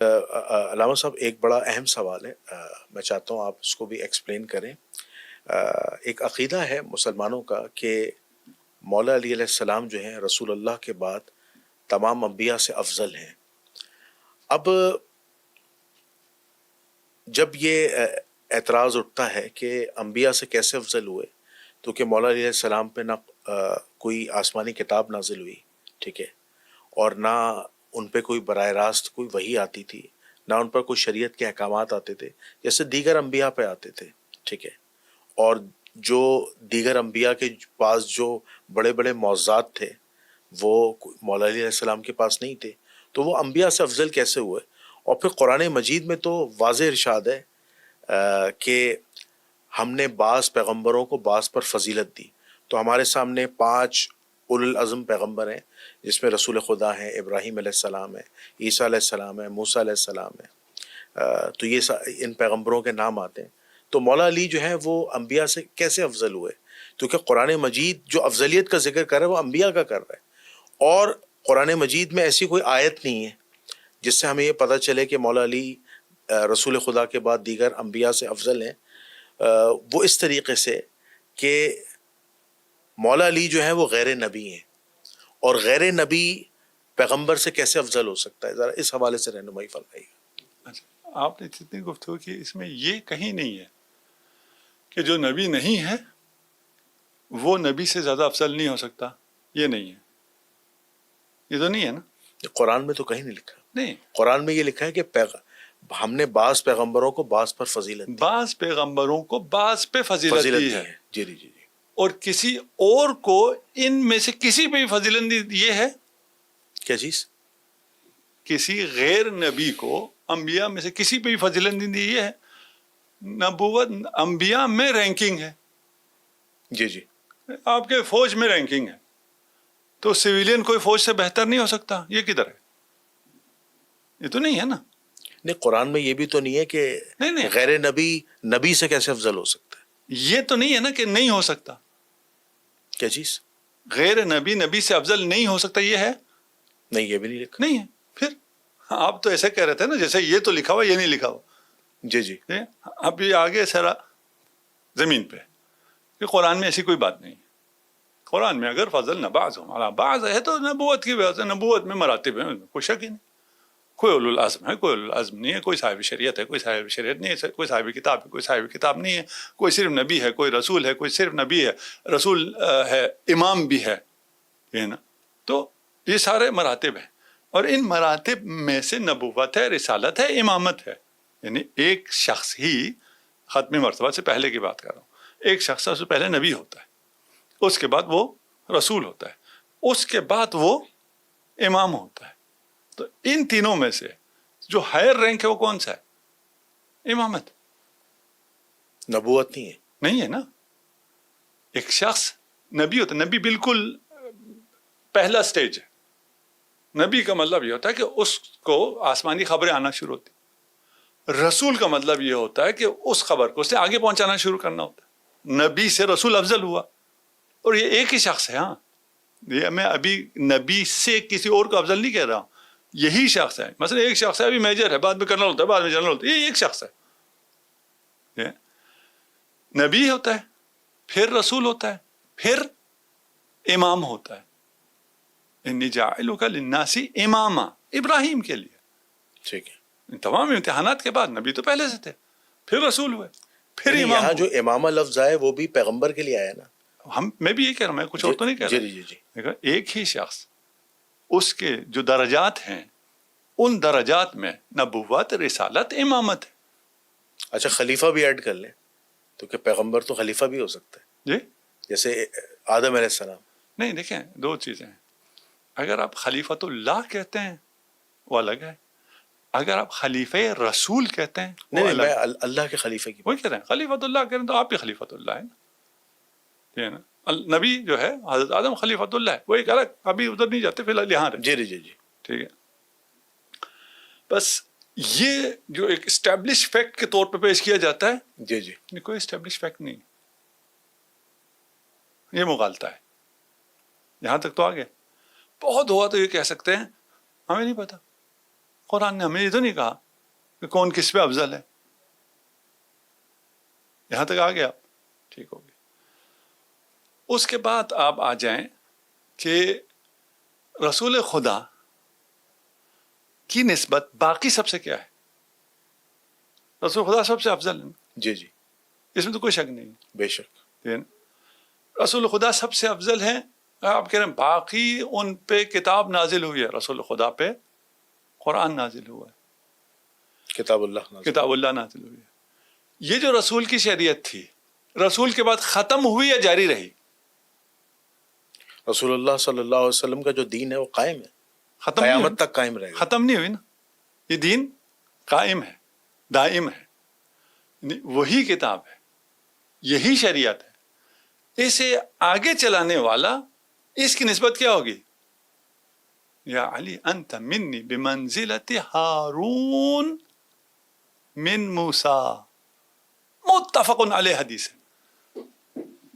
علامہ صاحب ایک بڑا اہم سوال ہے، میں چاہتا ہوں آپ اس کو بھی ایکسپلین کریں۔ ایک عقیدہ ہے مسلمانوں کا کہ مولا علی علیہ السلام جو ہیں رسول اللہ کے بعد تمام انبیاء سے افضل ہیں۔ اب جب یہ اعتراض اٹھتا ہے کہ انبیاء سے کیسے افضل ہوئے، تو کہ مولا علیہ السلام پہ نہ کوئی آسمانی کتاب نازل ہوئی، ٹھیک ہے، اور نہ ان پہ کوئی براہ راست کوئی وحی آتی تھی، نہ ان پر کوئی شریعت کے احکامات آتے تھے جیسے دیگر انبیاء پہ آتے تھے، ٹھیک ہے، اور جو دیگر انبیاء کے پاس جو بڑے بڑے معجزات تھے وہ مولا علیہ السلام کے پاس نہیں تھے، تو وہ انبیاء سے افضل کیسے ہوئے؟ اور پھر قرآن مجید میں تو واضح ارشاد ہے کہ ہم نے بعض پیغمبروں کو بعض پر فضیلت دی۔ تو ہمارے سامنے 5 اولو العزم پیغمبر ہیں، جس میں رسول خدا ہیں، ابراہیم علیہ السلام ہے، عیسیٰ علیہ السلام ہے، موسیٰ علیہ السلام ہے، تو یہ ان پیغمبروں کے نام آتے ہیں۔ تو مولا علی جو ہیں وہ انبیاء سے کیسے افضل ہوئے؟ کیونکہ قرآن مجید جو افضلیت کا ذکر کر رہا ہے وہ انبیاء کا کر رہا ہے، اور قرآن مجید میں ایسی کوئی آیت نہیں ہے جس سے ہمیں یہ پتہ چلے کہ مولا علی رسول خدا کے بعد دیگر انبیاء سے افضل ہیں۔ وہ اس طریقے سے کہ مولا علی جو ہیں وہ غیر نبی ہیں، اور غیر نبی پیغمبر سے کیسے افضل ہو سکتا ہے؟ ذرا اس حوالے سے رہنمائی فرمائیے۔ اچھا، آپ نے جتنی گفتگو کی اس میں یہ کہیں نہیں ہے کہ جو نبی نہیں ہے وہ نبی سے زیادہ افضل نہیں ہو سکتا، یہ نہیں ہے، یہ تو نہیں ہے نا۔ قرآن میں تو کہیں نہیں لکھا، نہیں، قرآن میں یہ لکھا ہے کہ ہم نے بعض پیغمبروں کو بعض پر فضیلت دی، بعض پیغمبروں کو بعض پہ فضیلت دی ہے، جی جی جی جی، اور کسی اور کو ان میں سے کسی پہ بھی فضیلت دی یہ ہے۔ کیا چیز؟ کسی غیر نبی کو انبیاء میں سے کسی پہ بھی فضیلت نہیں دی، یہ ہے نبوت۔ انبیاء میں رینکنگ ہے، جی جی، آپ کے فوج میں رینکنگ ہے، تو سویلین کوئی فوج سے بہتر نہیں ہو سکتا، یہ کدھر ہے؟ یہ تو نہیں ہے نا۔ نہیں، قرآن میں یہ بھی تو نہیں ہے کہ نہیں، غیر نبی نبی سے کیسے افضل ہو سکتا ہے؟ یہ تو نہیں ہے نا کہ نہیں ہو سکتا۔ کیا چیز؟ غیر نبی نبی سے افضل نہیں ہو سکتا، یہ ہے؟ نہیں، یہ بھی نہیں لکھا۔ نہیں ہے۔ پھر آپ تو ایسے کہہ رہے تھے نا جیسے یہ تو لکھا ہوا یہ نہیں لکھا ہوا۔ جی جی، اب یہ آگے سارا زمین پہ کہ قرآن میں ایسی کوئی بات نہیں ہے۔ قرآن میں اگر فضل نہ بعض ہو بعض ہے تو نبوت کی وجہ سے، نبوت میں مراتب ہیں، کوئی شک ہی نہیں۔ کوئی اولو العزم ہے، کوئی اولو العزم نہیں ہے، کوئی صاحب شریعت ہے، کوئی صاحب شریعت نہیں ہے، کوئی صاحب کتاب ہے، کوئی صاحب کتاب نہیں ہے، کوئی صرف نبی ہے، کوئی رسول ہے، کوئی صرف نبی ہے، رسول ہے، امام بھی ہے، یہ نا۔ تو یہ سارے مراتب ہیں، اور ان مراتب میں سے نبوت ہے، رسالت ہے، امامت ہے۔ یعنی ایک شخص ہی ختم مرتبہ سے پہلے کی بات کر رہا ہوں، ایک شخص سے پہلے نبی ہوتا ہے، اس کے بعد وہ رسول ہوتا ہے، اس کے بعد وہ امام ہوتا ہے۔ تو ان تینوں میں سے جو ہائر رینک ہے وہ کون سا ہے؟ امامت۔ نبوت نہیں ہے، نہیں ہے نا۔ ایک شخص نبی ہوتا ہے، نبی بالکل پہلا سٹیج ہے۔ نبی کا مطلب یہ ہوتا ہے کہ اس کو آسمانی خبریں آنا شروع ہوتی۔ رسول کا مطلب یہ ہوتا ہے کہ اس خبر کو اسے آگے پہنچانا شروع کرنا ہوتا ہے۔ نبی سے رسول افضل ہوا، اور یہ ایک ہی شخص ہے۔ ہاں، یہ میں ابھی نبی سے کسی اور کو افضل نہیں کہہ رہا ہوں، یہی شخص ہے۔ مثلا ایک شخص ہے، ابھی میجر ہے، بعد میں کرنل ہوتا ہے، بعد میں جنرل ہوتا ہے، یہ ایک شخص ہے۔ نبی ہوتا ہے، پھر رسول ہوتا ہے، پھر امام ہوتا ہے۔ انی جاعلک للناس اماما، ابراہیم کے لیے۔ ٹھیک ہے، تمام امتحانات کے بعد نبی تو پہلے سے تھے، پھر رسول ہوئے، پھر یعنی امام یہاں جو ہوئے۔ امامہ لفظ آئے وہ بھی پیغمبر کے لیے آیا نا؟ میں بھی یہ کہہ رہا ہوں، میں کچھ اور تو نہیں کہہ رہا۔ جی جی جی، دیکھو، ایک ہی شخص، اس کے جو درجات ہیں ان درجات میں نبوت، رسالت، امامت ہے۔ اچھا، خلیفہ بھی ایڈ کر لیں تو کہ پیغمبر تو خلیفہ بھی ہو سکتا ہے، جی جیسے آدم علیہ السلام۔ نہیں، دیکھیں دو چیزیں ہیں۔ اگر آپ خلیفۃ اللہ کہتے ہیں وہ الگ ہے، اگر آپ خلیفہ رسول کہتے ہیں وہ نہیں، الگ میں ہے۔ اللہ کے خلیفہ کی وہی کہہ رہے ہیں، خلیفۃ اللہ کہہ رہے ہیں تو آپ بھی خلیفۃ اللہ ہے نا، ٹھیک ہے نا۔ نبی جو ہے حضرت آدم خلیفۃ اللہ ہے، وہ ایک الگ، ابھی ادھر نہیں جاتے، فی الحال یہاں رہے۔ جی جی جی، ٹھیک ہے، بس یہ جو ایک اسٹیبلش فیکٹ کے طور پہ پیش کیا جاتا ہے، جی جی، یہ کوئی اسٹیبلش فیکٹ نہیں، یہ مغالطہ ہے۔ یہاں تک تو آگے بہت ہوا تو یہ کہہ سکتے ہیں ہمیں نہیں پتا، قرآن نے ہمیں یہ تو نہیں کہا کہ کون کس پہ افضل ہے. یہاں تک آ گیا آپ؟ ٹھیک ہو گیا. اس کے بعد آپ آ جائیں کہ رسول خدا کی نسبت باقی سب سے کیا ہے. رسول خدا سب سے افضل ہے، جی جی اس میں تو کوئی شک نہیں. بے شک. رسول خدا سب سے افضل ہیں. آپ کہہ رہے ہیں باقی ان پہ کتاب نازل ہوئی ہے، رسول خدا پہ قرآن نازل ہوا ہے، کتاب اللہ نازل. کتاب اللہ نازل ہوئی ہے. یہ جو رسول کی شریعت تھی رسول کے بعد ختم ہوئی یا جاری رہی؟ رسول اللہ صلی اللہ علیہ وسلم کا جو دین ہے وہ قائم ہے، ختم نہیں قیامت ہوئی، تک قائم رہے گا. ختم نہیں ہوئی نا. یہ دین قائم ہے، دائم ہے، وہی کتاب ہے، یہی شریعت ہے. اسے آگے چلانے والا اس کی نسبت کیا ہوگی؟ یا علی انت منی بمنزلت ہارون من موسیٰ. متفق علیہ حدیث ہے.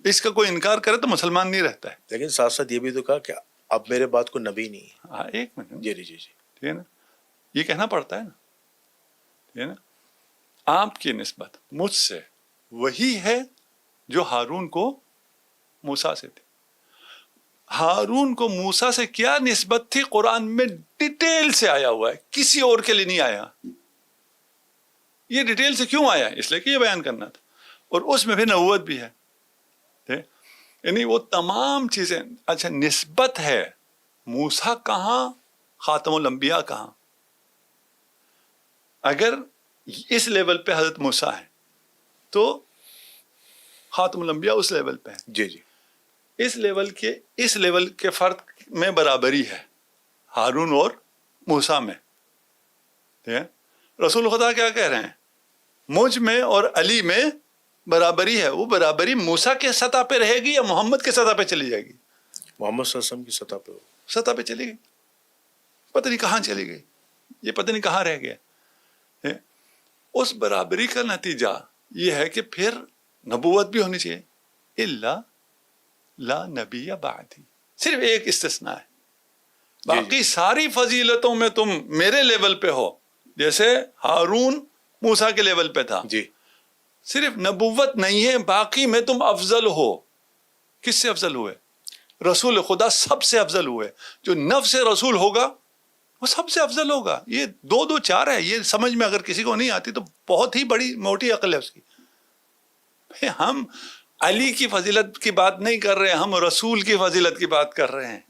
اس کا کوئی انکار کرے تو مسلمان نہیں رہتا ہے. لیکن ساتھ ساتھ یہ بھی تو کہا کہ اب میرے بعد کو نبی نہیں ہے. ہاں ایک منٹ، جی جی جی جی. ٹھیک ہے نا، یہ کہنا پڑتا ہے نا. ٹھیک ہے نا، آپ کی نسبت مجھ سے وہی ہے جو ہارون کو موسیٰ سے تھی. ہارون کو موسیٰ سے کیا نسبت تھی قرآن میں ڈیٹیل سے آیا ہوا ہے، کسی اور کے لیے نہیں آیا. یہ ڈیٹیل سے کیوں آیا ہے؟ اس لیے کہ یہ بیان کرنا تھا، اور اس میں بھی نبوت بھی ہے. یعنی وہ تمام چیزیں. اچھا نسبت ہے، موسیٰ کہاں، خاتم الانبیاء کہاں؟ اگر اس لیول پہ حضرت موسیٰ ہے تو خاتم الانبیاء اس لیول پہ ہے. جی جی. اس لیول کے فرق میں برابری ہے ہارون اور موسیٰ میں. ٹھیک ہے؟ رسول خدا کیا کہہ رہے ہیں؟ مجھ میں اور علی میں برابری ہے. وہ برابری موسیٰ کے سطح پہ رہے گی یا محمد کے سطح پہ چلی جائے گی؟ محمد صلی اللہ علیہ وسلم کی سطح پہ سطح پہ چلی گئی. پتہ نہیں کہاں چلی گئی، یہ پتہ نہیں کہاں رہ گیا. اس برابری کا نتیجہ یہ ہے کہ پھر نبوت بھی ہونی چاہیے. الا لا نبی بعدی، صرف ایک استثناء ہے. باقی ساری فضیلتوں میں تم میرے لیول پہ ہو، جیسے ہارون موسیٰ کے لیول پہ تھا. جی. صرف نبوت نہیں ہے، باقی میں تم افضل ہو. کس سے افضل ہوئے؟ رسول خدا سب سے افضل ہوئے. جو نفس رسول ہوگا وہ سب سے افضل ہوگا. یہ دو چار ہے، یہ سمجھ میں اگر کسی کو نہیں آتی تو بہت ہی بڑی موٹی عقل ہے اس کی. ہم علی کی فضیلت کی بات نہیں کر رہے، ہم رسول کی فضیلت کی بات کر رہے ہیں.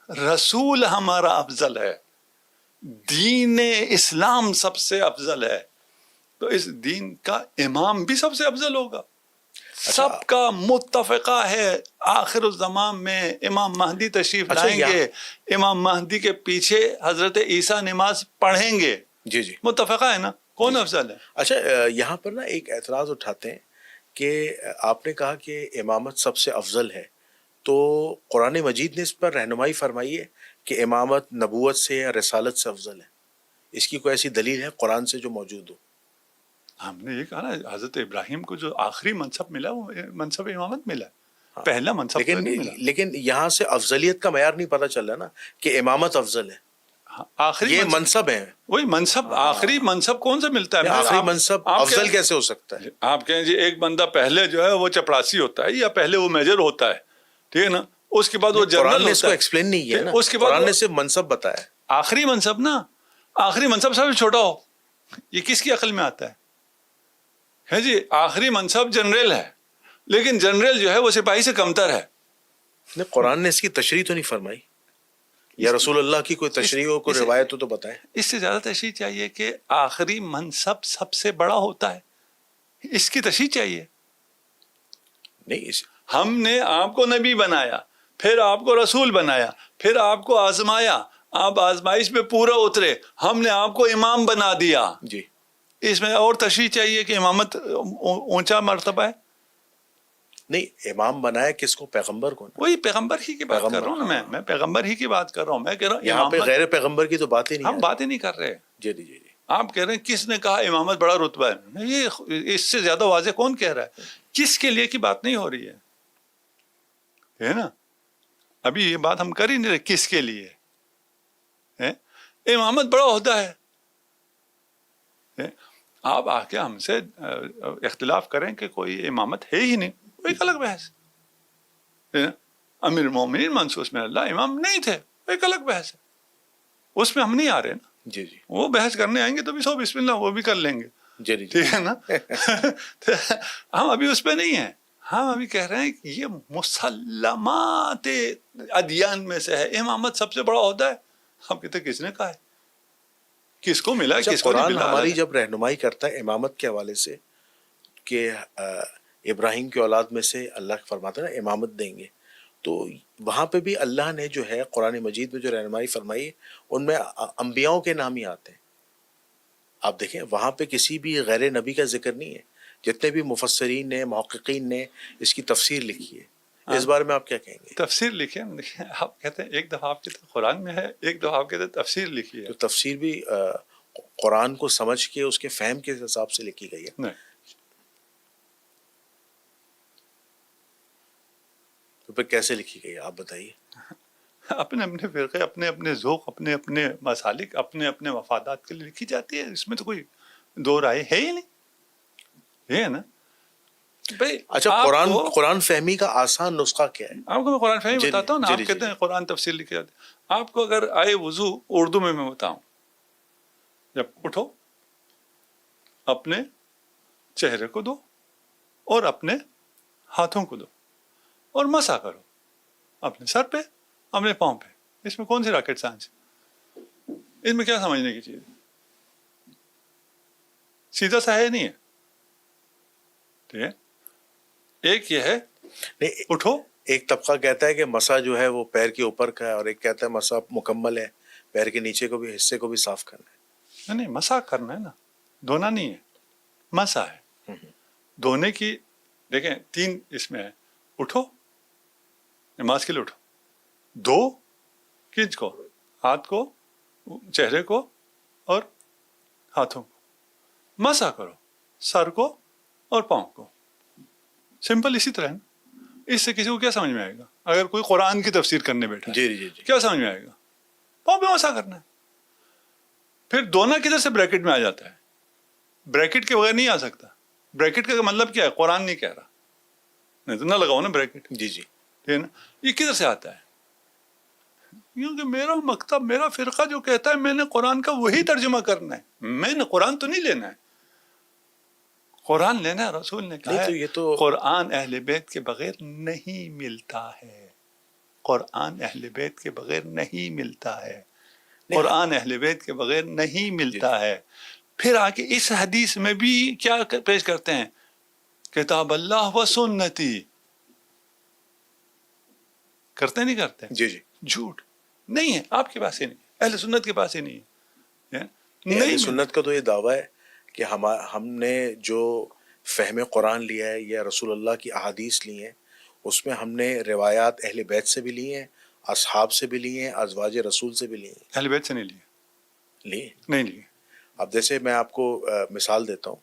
رسول ہمارا افضل ہے، دین اسلام سب سے افضل ہے، تو اس دین کا امام بھی سب سے افضل ہوگا. سب کا متفقہ ہے آخر الزمان میں امام مہدی تشریف لائیں گے، امام مہدی کے پیچھے حضرت عیسیٰ نماز پڑھیں گے. جی جی. متفقہ ہے نا، کون افضل ہے؟ اچھا یہاں پر نا ایک اعتراض اٹھاتے ہیں کہ آپ نے کہا کہ امامت سب سے افضل ہے، تو قرآن مجید نے اس پر رہنمائی فرمائی ہے کہ امامت نبوت سے یا رسالت سے افضل ہے. اس کی کوئی ایسی دلیل ہے قرآن سے جو موجود ہو؟ ہم نے یہ کہا نا، حضرت ابراہیم کو جو آخری منصب ملا وہ منصب امامت ملا، پہلا منصب نہیں ملا. لیکن یہاں سے افضلیت کا معیار نہیں پتہ چل رہا نا کہ امامت افضل ہے. آخری یہ منصب ہے، وہی منصب. آخری منصب کون سے ملتا ہے؟ آخری منصب افضل کیسے ہو سکتا ہے؟ آپ کہیں جی ایک بندہ پہلے جو ہے وہ چپڑاسی ہوتا ہے یا پہلے وہ میجر ہوتا ہے، ٹھیک ہے نا، اس کے بعد وہ جنرل قرآن نے اس ہوتا کو ہے. ایکسپلین نہیں کیا نا، اس کے بعد قرآن نے صرف منصب بتایا. آخری منصب نا، آخری منصب سب سے چھوٹا ہو، یہ کس کی عقل میں آتا ہے جی؟ آخری منصب جنرل ہے، لیکن جنرل جو ہے وہ سپاہی سے کمتر ہے. قرآن نے اس کی تشریح تو نہیں فرمائی، یا رسول اللہ کی کوئی تشریح ہو، کوئی روایت ہو تو بتائیں. اس سے زیادہ تشریح چاہیے کہ آخری منصب سب سے بڑا ہوتا ہے، اس کی تشریح چاہیے. نہیں، ہم نے آپ کو نبی بنایا، پھر آپ کو رسول بنایا، پھر آپ کو آزمایا، آپ آزمائش میں پورا اترے، ہم نے آپ کو امام بنا دیا. جی. اس میں اور تشریح چاہیے کہ امامت اونچا مرتبہ ہے. نہیں، امام بنایا کس کو؟ پیغمبر کو. وہی پیغمبر ہی کی بات کر رہا ہوں نا، میں پیغمبر ہی کی بات کر رہا ہوں. میں کہہ رہا ہوں یہاں پہ غیر پیغمبر کی تو بات ہی نہیں، ہم بات ہی نہیں کر رہے. جی جی جی. آپ کہہ رہے ہیں کس نے کہا امامت بڑا رتبہ ہے؟ یہ اس سے زیادہ واضح کون کہہ رہا ہے؟ کس کے لیے کی بات نہیں ہو رہی ہے نا. ابھی یہ بات ہم کر ہی نہیں رہے کس کے لیے. امامت بڑا عہدہ ہے، آپ آ کے ہم سے اختلاف کریں کہ کوئی امامت ہے ہی نہیں، وہ ایک الگ بحث ہے. امیر المومنین منصوص من اللہ امام نہیں تھے، ایک الگ بحث ہے، اس میں ہم نہیں آ رہے نا. جی جی وہ بحث کرنے آئیں گے تو بھی سو بسم اللہ وہ بھی کر لیں گے، جی جی ٹھیک ہے نا. ہم ابھی اس پہ نہیں ہیں، ہم ابھی کہہ رہے ہیں کہ یہ مسلمات ادیان میں سے ہے، امامت سب سے بڑا عہدہ ہے. ہم کہتے کس نے کہا ہے، کس کو ملا ہے، اچھا کس کو نہیں قرآن ملا. ہماری جب رہنمائی کرتا ہے امامت کے حوالے سے کہ ابراہیم کی اولاد میں سے اللہ فرماتا ہے نا امامت دیں گے، تو وہاں پہ بھی اللہ نے جو ہے قرآن مجید میں جو رہنمائی فرمائی ہے ان میں انبیاؤں کے نام ہی آتے ہیں. آپ دیکھیں وہاں پہ کسی بھی غیر نبی کا ذکر نہیں ہے. جتنے بھی مفسرین نے محققین نے اس کی تفسیر لکھی ہے، اس بارے میں آپ کیا کہیں گے؟ تفسیر لکھیں، آپ کہتے ہیں ایک دفعہ آپ کہتے ہیں قرآن میں ہے، ایک دفعہ آپ کہتے ہیں تفسیر لکھی ہے. تو تفسیر بھی قرآن کو سمجھ کے اس کے فہم کے حساب سے لکھی گئی ہے. نہیں، تو پھر کیسے لکھی گئی ہے آپ بتائیے. اپنے اپنے فرقے، اپنے اپنے ذوق، اپنے اپنے مسالک، اپنے اپنے مفادات کے لیے لکھی جاتی ہے. اس میں تو کوئی دو رائے ہے ہی نہیں. یہ ہے نا بھائی. اچھا قرآن فہمی کا آسان نسخہ کیا ہے؟ آپ کو میں قرآن فہمی جی بتاتا ہوں نا. جی آپ جی کہتے جی. ہیں قرآن تفسیر لکھی جاتی ہے. آپ کو اگر آئے وضو اردو میں بتاؤں، جب اٹھو اپنے چہرے کو دو اور اپنے ہاتھوں کو دو اور مسح کرو اپنے سر پہ، اپنے پاؤں پہ. اس میں کون سی راکٹ سائنس ہے؟ اس میں کیا سمجھنے کی چیز ہے؟ سیدھا سا ہے نہیں ہے. ٹھیک ہے. ایک یہ ہے نہیں، اٹھو، ایک طبقہ کہتا ہے کہ مسا جو ہے وہ پیر کے اوپر کا ہے، اور ایک کہتا ہے مسا مکمل ہے، پیر کے نیچے کو بھی حصے کو بھی صاف کرنا ہے. نہیں مسح کرنا ہے نا، دھونا نہیں ہے، مسح ہے. دھونے کی دیکھیں تین اس میں ہے. اٹھو، نماز کے لیے اٹھو، دو کس کو؟ ہاتھ کو، چہرے کو اور ہاتھوں کو. مسح کرو سر کو اور پاؤں کو. سمپل اسی طرح ہے. اس سے کسی کو کیا سمجھ میں آئے گا؟ اگر کوئی قرآن کی تفسیر کرنے بیٹھا ہے جی جی جی. کیا سمجھ میں آئے گا؟ پاؤں پہ مسح کرنا ہے. پھر دونوں کدھر سے بریکٹ میں آ جاتا ہے؟ بریکٹ کے بغیر نہیں آ سکتا. بریکٹ کا مطلب کیا ہے؟ قرآن نہیں کہہ رہا، نہیں تو نہ لگاؤ نا بریکٹ. جی جی. ٹھیک ہے نا. یہ کدھر سے آتا ہے؟ کیونکہ میرا مکتب، میرا فرقہ جو کہتا ہے میں نے قرآن کا وہی ترجمہ کرنا ہے. میں نے قرآن تو نہیں لینا ہے، قرآن لینا ہے. رسول نے کہا نہیں تو ہے یہ تو قرآن اہل بیت کے بغیر نہیں ملتا ہے. قرآن اہل بیت کے بغیر نہیں ملتا ہے. قرآن اہل بیت کے بغیر نہیں ملتا ہے. پھر آگے اس حدیث میں بھی کیا پیش کرتے ہیں؟ کتاب اللہ و سنتی. کرتے نہیں کرتے؟ جی جی. جھوٹ نہیں ہے آپ کے پاس ہی نہیں، اہل سنت کے پاس ہی نہیں ہے. اہل سنت کا تو یہ دعویٰ ہے کہ ہم نے جو فہم قرآن لیا ہے یا رسول اللہ کی احادیث لی ہیں، اس میں ہم نے روایات اہل بیت سے بھی لی ہیں، اصحاب سے بھی لی ہیں، ازواج رسول سے بھی لی ہیں. اہل بیت سے نہیں لیے نہیں لیے. اب جیسے میں آپ کو مثال دیتا ہوں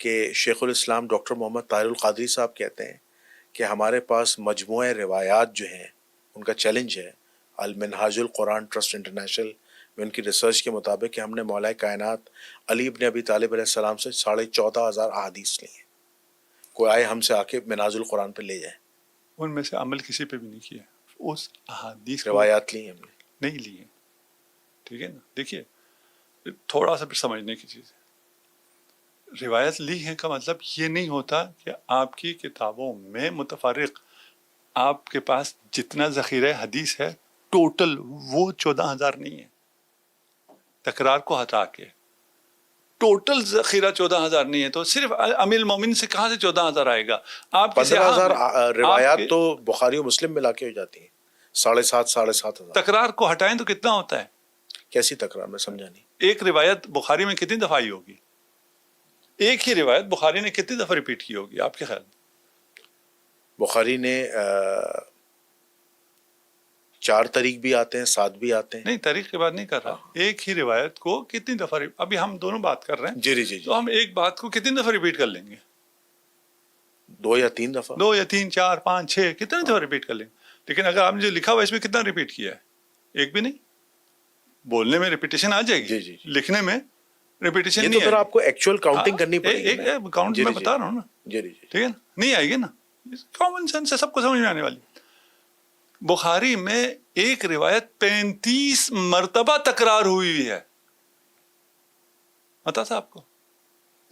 کہ شیخ الاسلام ڈاکٹر محمد طاہر القادری صاحب کہتے ہیں کہ ہمارے پاس مجموعہ روایات جو ہیں ان کا چیلنج ہے المنہاج القرآن ٹرسٹ انٹرنیشنل میں ان کی ریسرچ کے مطابق کہ ہم نے مولا کائنات علی ابن ابی طالب علیہ السلام سے 14,500 احادیث لی ہیں. کوئی آئے ہم سے آ کے منہاج القرآن پہ لے جائیں. ان میں سے عمل کسی پہ بھی نہیں کیا. اس احادیث روایات لی ہیں ہم نے، نہیں لی ہیں. ٹھیک ہے نا. دیکھیے تھوڑا سا پھر سمجھنے کی چیز ہے. روایت لی ہے کا مطلب یہ نہیں ہوتا کہ آپ کی کتابوں میں متفرق آپ کے پاس جتنا ذخیرہ حدیث ہے ٹوٹل وہ 14,000 نہیں ہے. تکرار کو ہٹا کے ٹوٹل ذخیرہ 14,000 نہیں ہے. تو صرف امیر المومنین سے کہاں سے 14,000 آئے گا؟ آپ 15,000 روایات تو بخاری و مسلم ملا کے ہو جاتی ہیں. 7,500 تکرار کو ہٹائیں تو کتنا ہوتا ہے؟ کیسی تکرار؟ میں سمجھا نہیں. ایک روایت بخاری میں کتنی دفعہ آئی ہوگی؟ ایک ہی روایت بخاری نے کتنی دفعہ ریپیٹ کی ہوگی آپ کے خیال میں؟ بخاری نے 4 طریق بھی آتے ہیں، 7 بھی آتے ہیں. نہیں طریق کی بات نہیں کر رہا. ایک ہی روایت کو کتنی دفعہ ابھی ہم دونوں بات کر رہے ہیں. جی جی جی. تو ہم ایک بات کو کتنی دفعہ ریپیٹ کر لیں گے؟ 2 یا 3 دفعہ. 2 یا 3 4 5 6 کتنے دفعہ ریپیٹ کر لیں گے. لیکن اگر آپ نے جو لکھا ہوا اس میں کتنا ریپیٹ کیا ہے؟ ایک بھی نہیں. بولنے میں ریپیٹیشن آ جائے گی. جی جی. لکھنے میں ریپیٹیشن یہ نہیں تو پھر آئے آپ کو ایکچوئل کاؤنٹنگ کرنی پڑے گی نا. ایک کاؤنٹ جی میں جی بتا رہا ہوں نا. جی جی ٹھیک ہے نا, نہیں آئے گی نا, کامن سینس سے سب کو سمجھ میں آنے والی. بخاری میں ایک روایت 35 مرتبہ تکرار ہوئی ہے, پتا تھا آپ کو؟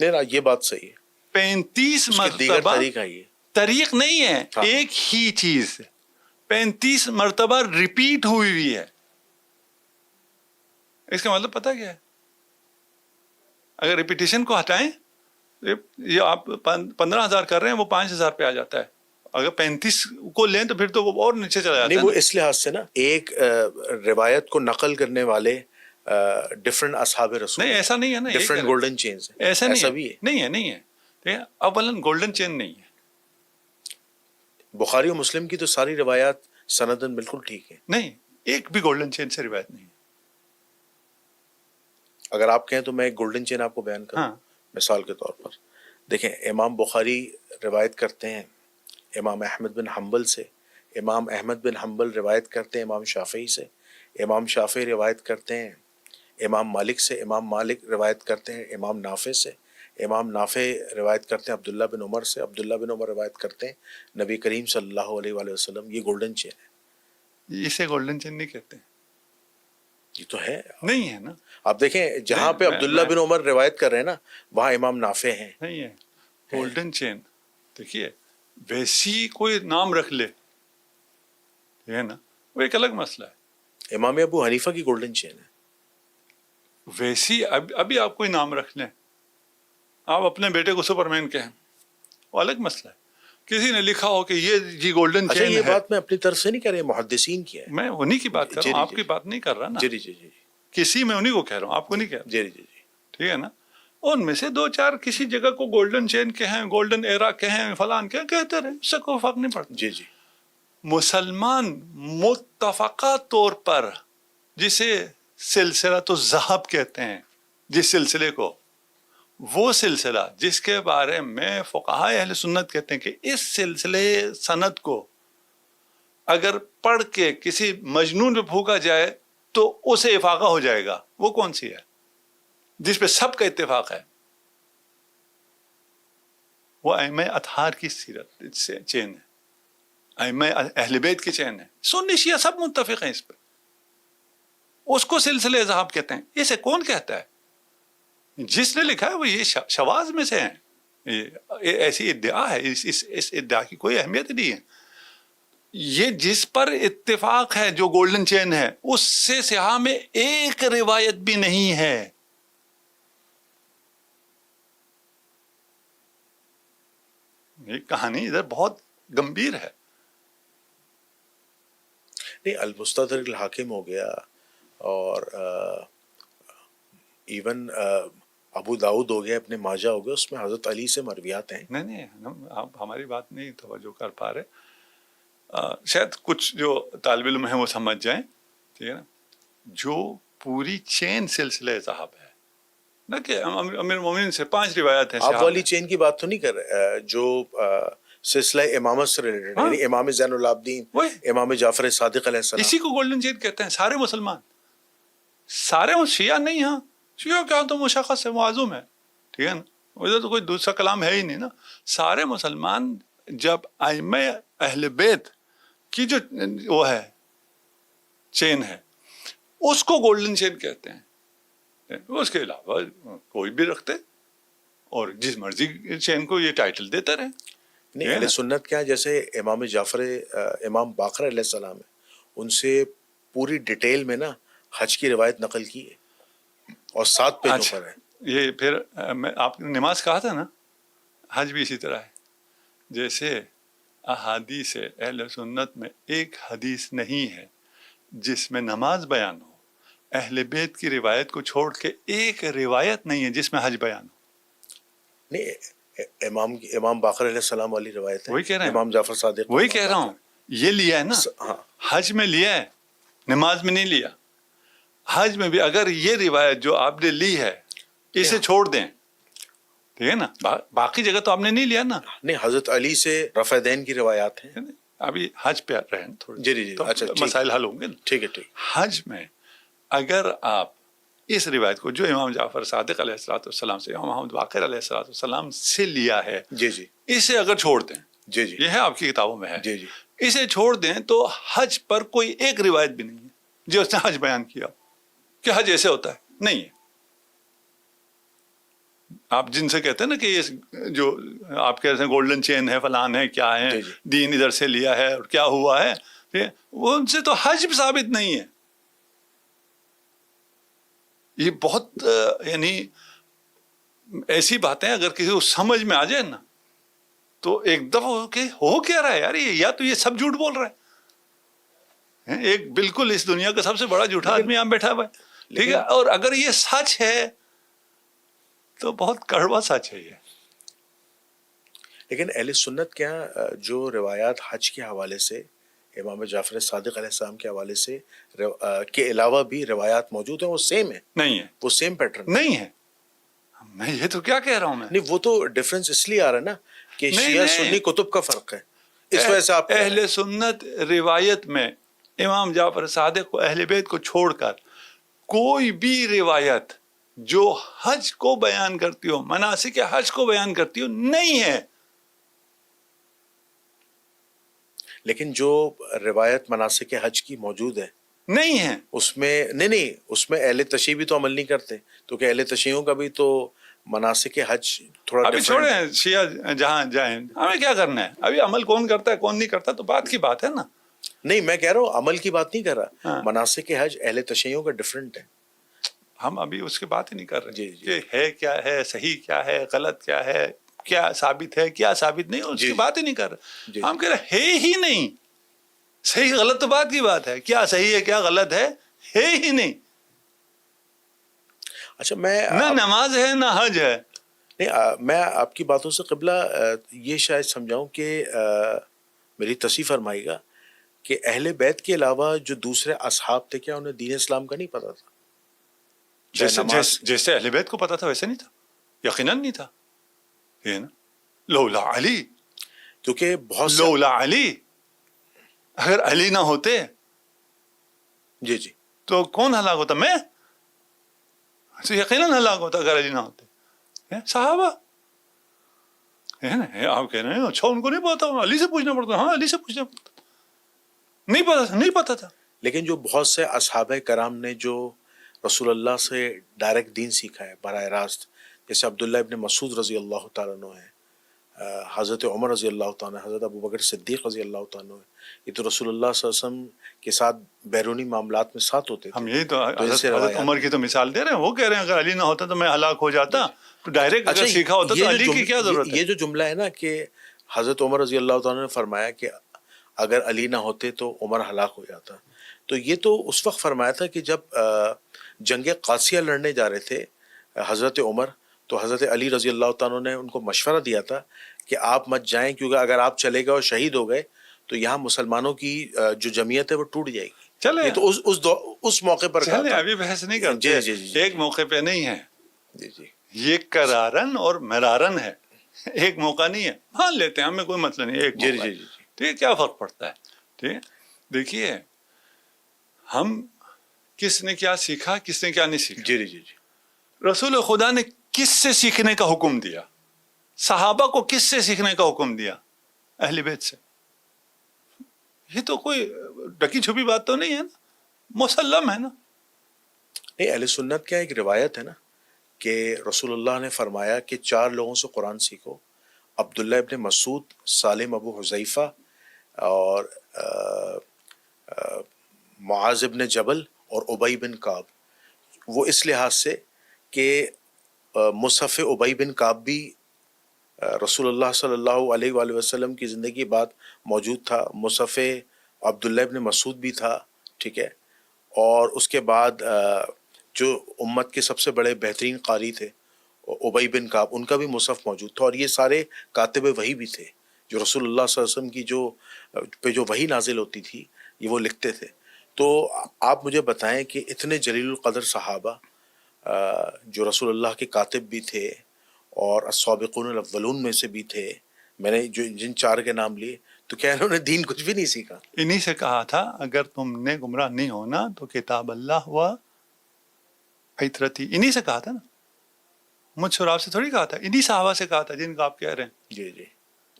نہیں نا, یہ بات صحیح ہے. 35 اس کے دیگر مرتبہ طریقہ یہ طریق نہیں ہے, ہاں. ایک ہی چیز 35 مرتبہ ریپیٹ ہوئی ہے. اس کا مطلب پتا کیا ہے؟ اگر ریپیٹیشن کو ہٹائیں, یہ آپ 15,000 کر رہے ہیں, وہ 5,000 پہ آ جاتا ہے. اگر 35 کو لیں تو پھر تو وہ اور نیچے چلا جاتا نہیں, ہے. وہ اس لحاظ سے نا, ایک روایت کو نقل کرنے والے ڈفرنٹ اصحاب رسول, نہیں ایسا نہیں ہے نا, ڈفرنٹ گولڈن چینز ہیں, ایسا نہیں ہے, بھی ہے. نہیں ہے. ٹھیک ہے, اولاً گولڈن چین نہیں ہے. بخاری و مسلم کی تو ساری روایات سندن بالکل ٹھیک ہے. نہیں, ایک بھی گولڈن چین سے روایت نہیں ہے. اگر آپ کہیں تو میں ایک گولڈن چین آپ کو بیان کروں. ہاں. مثال کے طور پر دیکھیں, امام بخاری روایت کرتے ہیں امام احمد بن حنبل سے, امام احمد بن حنبل روایت کرتے ہیں امام شافعی سے, امام شافعی روایت کرتے ہیں امام مالک سے, امام مالک روایت کرتے ہیں امام نافع سے, امام نافع روایت کرتے ہیں عبداللہ بن عمر سے, عبداللہ بن عمر روایت کرتے ہیں نبی کریم صلی اللہ علیہ وآلہ وسلم. یہ گولڈن چین ہے. اسے گولڈن چین نہیں کہتے. یہ تو ہے, نہیں ہے نا. آپ دیکھیں جہاں پہ عبداللہ بن عمر روایت کر رہے ہیں نا, وہاں امام نافع ہیں. نہیں ہے گولڈن چین. دیکھیے ویسی کوئی نام رکھ لے, ٹھیک ہے نا, وہ ایک الگ مسئلہ ہے. امام ابو حنیفہ کی گولڈن چین ہے. ویسی ابھی آپ کوئی نام رکھ لیں, آپ اپنے بیٹے کو سپر مین کہیں, وہ الگ مسئلہ ہے. کسی نے لکھا ہو کہ یہ جی گولڈن اچھا, چین یہ ہے, بات میں اپنی طرف سے نہیں کہہ رہا, محدثین کی ہے. میں انہی کی بات کر رہا ہوں, آپ جی کی بات نہیں کر رہا نا. جی جی جی کسی میں انہی کو کہہ رہا ہوں, آپ کو نہیں کہہ رہا. جی جی جی. ٹھیک ہے نا. ان میں سے 2-4 کسی جگہ کو گولڈن چین کہیں, گولڈن ایرا کہیں, فلان کہتے رہے, اس سے کوئی فرق نہیں پڑتا. جی جی. مسلمان متفقہ طور پر جسے سلسلۃ الذہب کہتے ہیں, جس سلسلے کو, وہ سلسلہ جس کے بارے میں فقہاء اہل سنت کہتے ہیں کہ اس سلسلے سند کو اگر پڑھ کے کسی مجنون پہ پھونکا جائے تو اسے افاقہ ہو جائے گا, وہ کون سی ہے جس پہ سب کا اتفاق ہے؟ وہ ائمہ اطہار کی سیرت سے چین ہے, ائمہ اہل بیت کی چین ہے. سنی شیعہ سب متفق ہیں اس پہ, اس کو سلسلے ذہب کہتے ہیں. اسے کون کہتا ہے؟ جس نے لکھا ہے وہ یہ شواذ میں سے ہیں. یہ ایسی ادعا ہے, اس ادعا کی کوئی اہمیت نہیں ہے. یہ جس پر اتفاق ہے جو گولڈن چین ہے, اس سے سیاہ میں ایک روایت بھی نہیں ہے. یہ کہانی ادھر بہت گمبھیر ہے. نہیں, المستدرک الحاکم ہو گیا, اور ایون ابو داؤد ہو گیا, ابن ماجہ ہو گیا, اس میں حضرت علی سے مرویات ہیں. نہیں, آپ ہماری بات نہیں توجہ کر پا رہے. شاید کچھ جو طالب علم ہیں وہ سمجھ جائیں, ٹھیک ہے نا, جو پوری چین سلسلہ ذہب ہے نہ کہ امیر المومنین سے 5 روایات ہیں. آپ والی چین کی بات تو نہیں کر رہے جو سلسلہ امامت سے ریلیٹڈ, یعنی امام زین العابدین, امام جعفر صادق علیہ السلام, اسی کو گولڈن چین کہتے ہیں. سارے مسلمان, سارے شیعہ نہیں, ہاں شیعہ کیا تو مشخص ہے, معصوم ہے, ٹھیک ہے نا, ادھر تو کوئی دوسرا کلام ہے ہی نہیں نا. سارے مسلمان جب ائمہ اہل بیت کی جو وہ ہے چین ہے, اس کو گولڈن چین کہتے ہیں. اس کے علاوہ کوئی بھی رکھتے اور جس مرضی چین کو یہ ٹائٹل دیتے رہے. نہیں, اہل سنت کیا, جیسے امام جعفر, امام باقر علیہ السلام ہے, ان سے پوری ڈیٹیل میں نا حج کی روایت نقل کی ہے, اور 7 پیجوں پر ہے. یہ پھر آپ نے نماز کہا تھا نا, حج بھی اسی طرح ہے. جیسے احادیث اہل سنت میں ایک حدیث نہیں ہے جس میں نماز بیان ہو, اہل بیت کی روایت کو چھوڑ کے ایک روایت نہیں ہے جس میں حج بیان ہو. نہیں, امام باقر علیہ السلام والی روایت ہے, وہی کہہ رہے ہیں, امام جعفر صادق, وہی کہہ رہا ہوں, یہ لیا ہے نا, حج میں لیا ہے, نماز میں نہیں لیا. حج میں بھی اگر یہ روایت جو آپ نے لی ہے اسے چھوڑ دیں, ٹھیک ہے نا, باقی جگہ تو آپ نے نہیں لیا نا. نہیں, حضرت علی سے رفع دین کی روایات ہیں. ابھی حج پہ رہے ہیں تھوڑے, جی جی, اچھا, مسائل حل ہوں گے نا. ٹھیک ہے, ٹھیک. حج میں اگر آپ اس روایت کو جو امام جعفر صادق علیہ السلام سے امام محمد باقر علیہ السلام سے لیا ہے جی جی اسے اگر چھوڑ دیں، جی جی یہ ہے آپ کی کتابوں میں ہے، جی جی اسے چھوڑ دیں تو حج پر کوئی ایک روایت بھی نہیں ہے جو اس نے حج بیان کیا کہ حج ایسے ہوتا ہے، نہیں ہے۔ آپ جن سے کہتے ہیں نا کہ یہ جو آپ کہتے ہیں گولڈن چین ہے، فلان ہے، کیا ہے، جی جی دین ادھر سے لیا ہے اور کیا ہوا ہے، وہ ان سے تو حج بھی ثابت نہیں ہے۔ یہ بہت یعنی ایسی باتیں اگر کسی کو سمجھ میں آ جائے نا تو ایک دفعہ کہ ہو کیا رہا ہے یار، یہ یا تو یہ سب جھوٹ بول رہا ہے، ایک بالکل اس دنیا کا سب سے بڑا جھوٹا آدمی یہاں بیٹھا ہوا ہے، ٹھیک ہے، اور اگر یہ سچ ہے تو بہت کڑوا سچ ہے یہ۔ لیکن اہل سنت کیا جو روایات حج کے حوالے سے امام جعفر صادق علیہ السلام کے حوالے سے کے علاوہ بھی روایات موجود ہیں، وہ سیم ہے؟ نہیں ہے، وہ سیم پیٹرن نہیں ہے، میں یہ تو کیا کہہ رہا ہوں میں، نہیں، وہ تو ڈفرنس اس لیے آ رہا ہے نا کہ نہیں شیعہ نہیں، سنی کتب کا فرق ہے، اس وجہ سے آپ اہل سنت روایت میں امام جعفر صادق کو اہل بیت کو چھوڑ کر کوئی بھی روایت جو حج کو بیان کرتی ہو، مناسک حج کو بیان کرتی ہو، نہیں ہے۔ لیکن جو روایت مناسک حج کی موجود ہے نہیں ہے، اس میں نہیں اس میں اہل تشیع بھی تو عمل نہیں کرتے، تو کہ اہل تشیعوں کا بھی تو مناسک حج تھوڑا ابھی ڈفرینٹ ہے۔ چھوڑیں شیعہ جہاں جائیں، ہمیں کیا کرنا ہے، ابھی عمل کون کرتا ہے کون نہیں کرتا تو بات کی بات ہے نا۔ نہیں، میں کہہ رہا ہوں عمل کی بات نہیں کر رہا، ہاں، مناسک حج اہل تشیعوں کا ڈفرینٹ ہے۔ ہم ابھی اس کی بات ہی نہیں کر رہے جی جی کہ ہے کیا ہے، صحیح کیا ہے، غلط کیا ہے، کیا ثابت ہے کیا ثابت نہیں، اس جی کی جی بات ہی نہیں کر رہے، جی ہم کہہ رہے ہے ہی نہیں، صحیح غلط تو بات کی بات ہے، کیا صحیح ہے کیا غلط ہے ہی نہیں، اچھا میں نہ نماز ہے نہ حج ہے۔ نہیں میں آپ کی باتوں سے قبلہ یہ شاید سمجھاؤں کہ میری تصحیح فرمائے گا کہ اہل بیت کے علاوہ جو دوسرے اصحاب تھے کیا انہیں دین اسلام کا نہیں پتا تھا؟ چاہے نماز جیسے اہل بیت کو پتا تھا ویسے نہیں تھا، یقیناً نہیں تھا، یہ نا لولا علی، کیونکہ بہت سے لولا علی، اگر علی نہ ہوتے جی جی تو کون ہلاک ہوتا؟ میں تو یقیناً ہلاک ہوتا اگر علی نہ ہوتے، صحابہ ہے نا، آپ کہہ رہے ہیں اچھا ان کو نہیں پتا، علی سے پوچھنا پڑتا، ہاں علی سے پوچھنا پڑتا، نہیں پتا تھا، نہیں پتا تھا۔ لیکن جو بہت سے اصحابہ کرام نے جو رسول اللہ سے ڈائریکٹ دین سیکھا ہے براہ راست، جیسے عبداللہ ابن مسعود رضی اللہ تعالیٰ عنہ ہے، حضرت عمر رضی اللہ تعالیٰ عنہ، حضرت ابو بکر صدیق رضی اللہ تعالیٰ عنہ، یہ تو رسول اللہ صلی اللہ علیہ وسلم کے ساتھ بیرونی معاملات میں ساتھ ہوتے ہم تھے، یہی تو تو ان سے حضرت روایات عمر کی تو مثال دے رہے ہیں، وہ کہہ رہے ہیں اگر علی نہ ہوتا تو میں ہلاک ہو جاتا، تو ڈائریکٹ اگر سیکھا ہوتا تو علی کی کیا ضرورت ہے؟ یہ جو جملہ ہے نا کہ حضرت عمر رضی اللہ تعالیٰ نے فرمایا کہ اگر علی نہ ہوتے تو عمر ہلاک ہو جاتا، تو یہ تو اس وقت فرمایا تھا کہ جب جنگ قادسیہ لڑنے جا رہے تھے حضرت عمر، تو حضرت علی رضی اللہ تعالیٰ نے ان کو مشورہ دیا تھا کہ آپ مت جائیں، کیونکہ اگر آپ چلے گئے اور شہید ہو گئے تو یہاں مسلمانوں کی جو جمعیت ہے وہ ٹوٹ جائے گی۔ چلے یہ تو اس موقع پر کہا چلے تھا۔ ابھی بحث نہیں کرتے، جی جی جی ایک موقع پہ نہیں ہے، جی جی یہ کرارن اور مرارن ہے، ایک موقع نہیں ہے، مان لیتے ہیں ہمیں کوئی مسئلہ نہیں، ایک جی موقع جی ہے، جی ٹھیک، کیا فرق پڑتا ہے، ٹھیک۔ دیکھیے ہم کس نے کیا سیکھا کس نے کیا نہیں سیکھا، جی جی جی رسول خدا نے کس سے سیکھنے کا حکم دیا، صحابہ کو کس سے سیکھنے کا حکم دیا؟ اہل بیت سے۔ یہ تو کوئی ڈکی چھپی بات تو نہیں ہے نا، مسلم ہے نا۔ نہیں، اہل سنت کا ایک روایت ہے نا کہ رسول اللہ نے فرمایا کہ 4 لوگوں سے قرآن سیکھو، عبداللہ ابن مسعود، سالم ابو حذیفہ، اور معاذ ابن جبل اور ابی بن کعب۔ وہ اس لحاظ سے کہ مصحف ابی بن کعب بھی رسول اللہ صلی اللہ علیہ وآلہ وسلم کی زندگی بعد موجود تھا، مصحف عبداللہ ابن مسعود بھی تھا، ٹھیک ہے، اور اس کے بعد جو امت کے سب سے بڑے بہترین قاری تھے ابی بن کعب، ان کا بھی مصحف موجود تھا، اور یہ سارے کاتب وحی بھی تھے، جو رسول اللہ صلی اللہ علیہ وسلم کی جو وحی نازل ہوتی تھی یہ وہ لکھتے تھے۔ تو آپ مجھے بتائیں کہ اتنے جلیل القدر صحابہ جو رسول اللہ کے کاتب بھی تھے اور السابقون الاولون میں سے بھی تھے، میں نے جن 4 کے نام لیے، تو کیا انہوں نے دین کچھ بھی نہیں سیکھا؟ انہی سے کہا تھا اگر تم نے گمراہ نہیں ہونا تو کتاب اللہ و فطرتی، انہی سے کہا تھا نا، مجھ سے اور آپ سے تھوڑی کہا تھا، انہی صحابہ سے کہا تھا جن کا آپ کہہ رہے ہیں. جی جی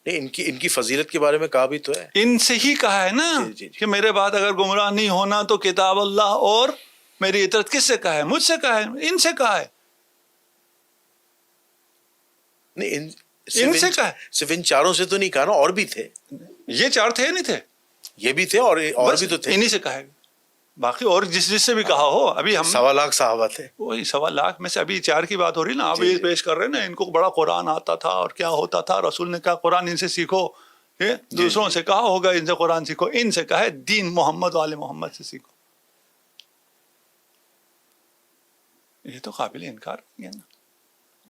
نہیں، ان کی فضیلت کے بارے میں کہا بھی تو ہے. ان سے ہی کہا ہے نا جی جی جی. کہ میرے بعد اگر گمراہ نہیں ہونا تو کتاب اللہ اور میری اطاعت. کس سے کہا ہے؟ مجھ سے کہا ہے، ان سے کہا ہے. نہیں ان سے کہا ہے. صرف ان چاروں سے تو نہیں کہا نا، اور بھی تھے. یہ چار تھے نہیں تھے؟ یہ بھی تھے اور بس بھی تو تھے. انہی سے کہا ہے. باقی اور جس سے بھی کہا ہو. ابھی ہم 1.25 لاکھ صحابہ تھے. وہی 1.25 لاکھ میں سے ابھی 4 کی بات ہو رہی نا. آپ جی یہ جی. پیش کر رہے ہیں نا ان کو بڑا قرآن آتا تھا اور کیا ہوتا تھا، رسول نے کہا قرآن ان سے سیکھو. یہ دوسروں سے کہا ہوگا ان سے قرآن سیکھو. ان سے کہا ہے دین محمد و آل محمد سے سیکھو. یہ تو قابل انکار نہیں ہے نا.